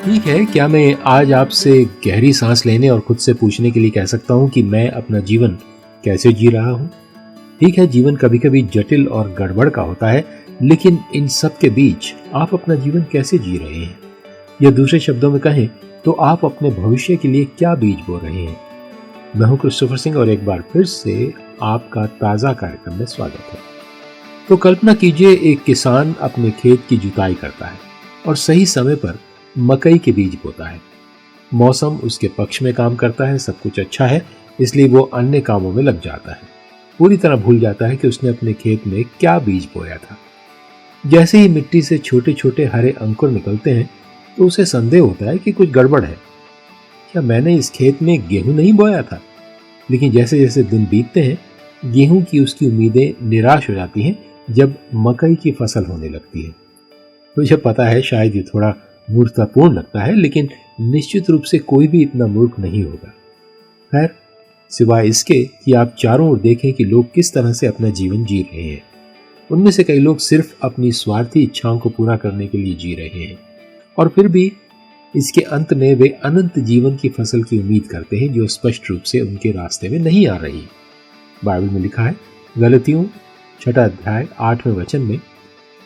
ठीक है, क्या मैं आज आपसे गहरी सांस लेने और खुद से पूछने के लिए कह सकता हूँ कि मैं अपना जीवन कैसे जी रहा हूँ? ठीक है, जीवन कभी कभी जटिल और गड़बड़ का होता है, लेकिन इन सब के बीच आप अपना जीवन कैसे जी रहे हैं? या दूसरे शब्दों में कहें तो आप अपने भविष्य के लिए क्या बीज बो रहे हैं? मैं हूं क्रिस्टोफर सिंह और एक बार फिर से आपका ताजा कार्यक्रम में स्वागत है। तो कल्पना कीजिए, एक किसान अपने खेत की जुताई करता है और सही समय पर मकई के बीज बोता है। मौसम उसके पक्ष में काम करता है, सब कुछ अच्छा है, इसलिए वो अन्य कामों में लग जाता है। पूरी तरह भूल जाता है कि उसने अपने खेत में क्या बीज बोया था। जैसे ही मिट्टी से छोटे छोटे हरे अंकुर निकलते हैं तो उसे संदेह होता है कि कुछ गड़बड़ है। क्या मैंने इस खेत में गेहूं नहीं बोया था? लेकिन जैसे जैसे दिन बीतते हैं, गेहूं की उसकी उम्मीदें निराश हो जाती हैं जब मकई की फसल होने लगती है। मुझे पता है शायद ये थोड़ा मूर्खतापूर्ण लगता है, लेकिन निश्चित रूप से कोई भी इतना मूर्ख नहीं होगा। खैर, सिवाय इसके कि आप चारों ओर देखें कि लोग किस तरह से अपना जीवन जी रहे हैं। उनमें से कई लोग सिर्फ अपनी स्वार्थी इच्छाओं को पूरा करने के लिए जी रहे हैं, और फिर भी इसके अंत में वे अनंत जीवन की फसल की उम्मीद करते हैं जो स्पष्ट रूप से उनके रास्ते में नहीं आ रही। बाइबल में लिखा है, गलतियों 6 अध्याय 8वें वचन में,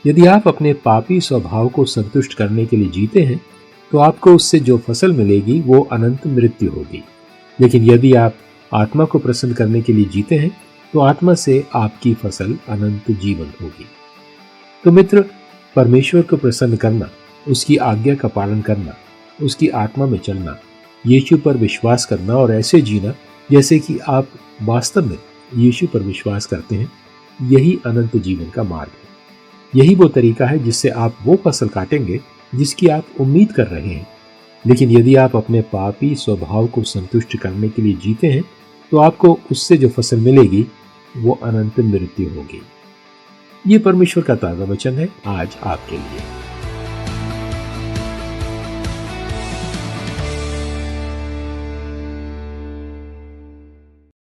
यदि आप अपने पापी स्वभाव को संतुष्ट करने के लिए जीते हैं तो आपको उससे जो फसल मिलेगी वो अनंत मृत्यु होगी। लेकिन यदि आप आत्मा को प्रसन्न करने के लिए जीते हैं तो आत्मा से आपकी फसल अनंत जीवन होगी। तो मित्र, परमेश्वर को प्रसन्न करना, उसकी आज्ञा का पालन करना, उसकी आत्मा में चलना, यीशु पर विश्वास करना और ऐसे जीना जैसे कि आप वास्तव में यीशु पर विश्वास करते हैं, यही अनंत जीवन का मार्ग है। यही वो तरीका है जिससे आप वो फसल काटेंगे जिसकी आप उम्मीद कर रहे हैं। लेकिन यदि आप अपने पापी स्वभाव को संतुष्ट करने के लिए जीते हैं तो आपको उससे जो फसल मिलेगी वो अनंत मृत्यु होगी। ये परमेश्वर का ताजा वचन है आज आपके लिए।